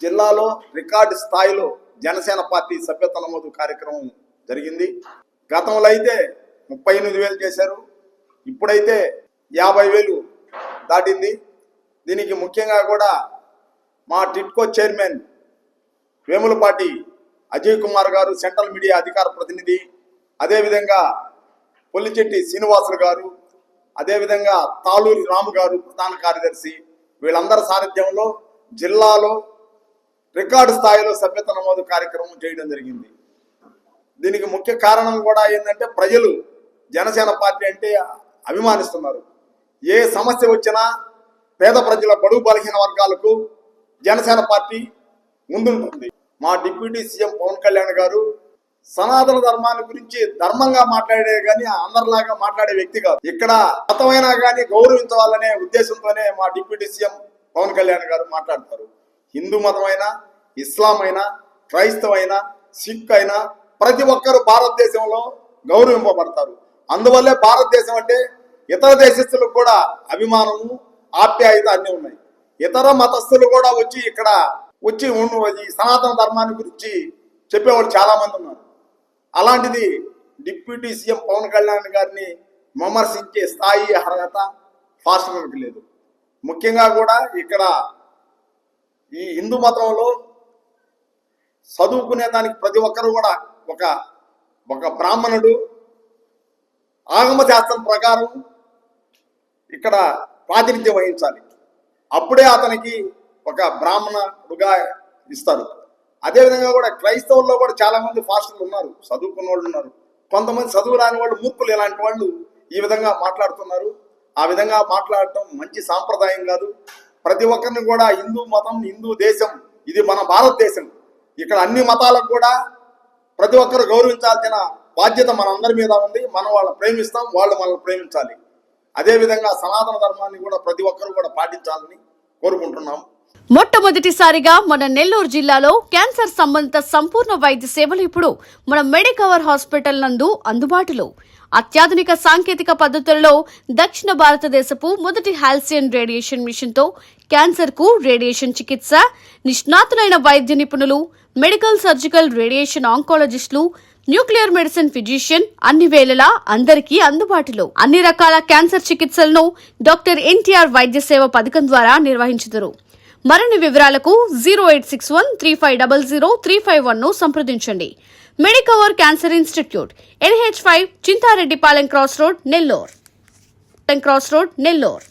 జిల్లాలో రికార్డు స్థాయిలో జనసేన పార్టీ సభ్యత్వ నమోదు కార్యక్రమం జరిగింది. గతంలో అయితే 38,000 చేశారు, ఇప్పుడైతే 50,000 దాటింది. దీనికి ముఖ్యంగా కూడా మా టిట్కో చైర్మన్ వేములపాటి అజయ్ కుమార్ గారు, సెంట్రల్ మీడియా అధికార ప్రతినిధి, అదేవిధంగా పొల్లిచెట్టి శ్రీనివాసులు గారు, అదేవిధంగా తాళూరి రాము గారు ప్రధాన కార్యదర్శి, వీళ్ళందరి సారథ్యంలో జిల్లాలో రికార్డు స్థాయిలో సభ్యత్వ నమోదు కార్యక్రమం చేయడం జరిగింది. దీనికి ముఖ్య కారణం కూడా ఏంటంటే ప్రజలు జనసేన పార్టీ అంటే అభిమానిస్తున్నారు. ఏ సమస్య వచ్చినా పేద ప్రజల బడుగు బలహీన వర్గాలకు జనసేన పార్టీ ముందుంటుంది. మా డిప్యూటీ సీఎం పవన్ కళ్యాణ్ గారు సనాతన ధర్మాన్ని గురించి ధర్మంగా మాట్లాడే కానీ అందరిలాగా మాట్లాడే వ్యక్తి కాదు. ఇక్కడ మతమైనా కానీ గౌరవించాలనే ఉద్దేశంతోనే మా డిప్యూటీ సీఎం పవన్ కళ్యాణ్ గారు మాట్లాడతారు. హిందూ మతమైనా, ఇస్లాం అయినా, క్రైస్తవైనా, సిక్ అయినా ప్రతి ఒక్కరు భారతదేశంలో గౌరవింపబడతారు. అందువల్లే భారతదేశం అంటే ఇతర దేశస్తులకు కూడా అభిమానము, ఆప్యాయత అన్నీ ఉన్నాయి. ఇతర మతస్థులు కూడా వచ్చి ఇక్కడ ఈ సనాతన ధర్మాన్ని గురించి చెప్పేవాళ్ళు చాలా మంది ఉన్నారు. అలాంటిది డిప్యూటీ సీఎం పవన్ కళ్యాణ్ గారిని విమర్శించే స్థాయి అర్హత ఫాస్టర్కి లేదు. ముఖ్యంగా కూడా ఇక్కడ ఈ హిందూ మతంలో చదువుకునే దానికి ప్రతి ఒక్కరు కూడా ఒక బ్రాహ్మణుడు ఆగమ శాస్త్రం ప్రకారం ఇక్కడ ప్రాతినిధ్యం వహించాలి. అప్పుడే అతనికి ఒక బ్రాహ్మణుడుగా ఇస్తారు. అదేవిధంగా కూడా క్రైస్తవుల్లో కూడా చాలా మంది ఫాస్టర్లు ఉన్నారు, చదువుకున్న వాళ్ళు ఉన్నారు. కొంతమంది చదువు రాని వాళ్ళు, మూర్ఖులు, ఇలాంటి వాళ్ళు ఈ విధంగా మాట్లాడుతున్నారు. ఆ విధంగా మాట్లాడటం మంచి సాంప్రదాయం కాదు. ప్రతి ఒక్కరిని కూడా హిందూ మతం, హిందూ దేశం ఇది మన భారతదేశం. ఇక్కడ అన్ని మతాలకు కూడా ప్రతి ఒక్కరు గౌరవించాల్సిన బాధ్యత మనందరి మీద ఉంది. మనం వాళ్ళని ప్రేమిస్తాం, వాళ్ళు మనల్ని ప్రేమించాలి. అదేవిధంగా సనాతన ధర్మాన్ని కూడా ప్రతి ఒక్కరు కూడా పాటించాలని కోరుకుంటున్నాం. మొట్టమొదటిసారిగా మన నెల్లూరు జిల్లాలో క్యాన్సర్ సంబంధిత సంపూర్ణ వైద్య సేవలు ఇప్పుడు మన మెడికవర్ హాస్పిటల్ నందు అందుబాటులో. అత్యాధునిక సాంకేతిక పద్ధతులలో దక్షిణ భారతదేశపు మొదటి హాల్సియన్ రేడియేషన్ మిషన్ తో క్యాన్సర్ కు రేడియేషన్ చికిత్స, నిష్ణాతులైన వైద్య నిపుణులు, మెడికల్ సర్జికల్ రేడియేషన్ ఆంకాలజిస్టులు, న్యూక్లియర్ మెడిసిన్ ఫిజిషియన్ అన్ని వేళలా అందరికీ అందుబాటులో. అన్ని రకాల క్యాన్సర్ చికిత్సలను డాక్టర్ ఎన్టీఆర్ వైద్య సేవ పథకం ద్వారా నిర్వహించుదురు. మరిన్ని వివరాలకు 086135003551 సంప్రదించండి. Medicover cancer institute, NH5, Chintareddypalem cross road, Nellore.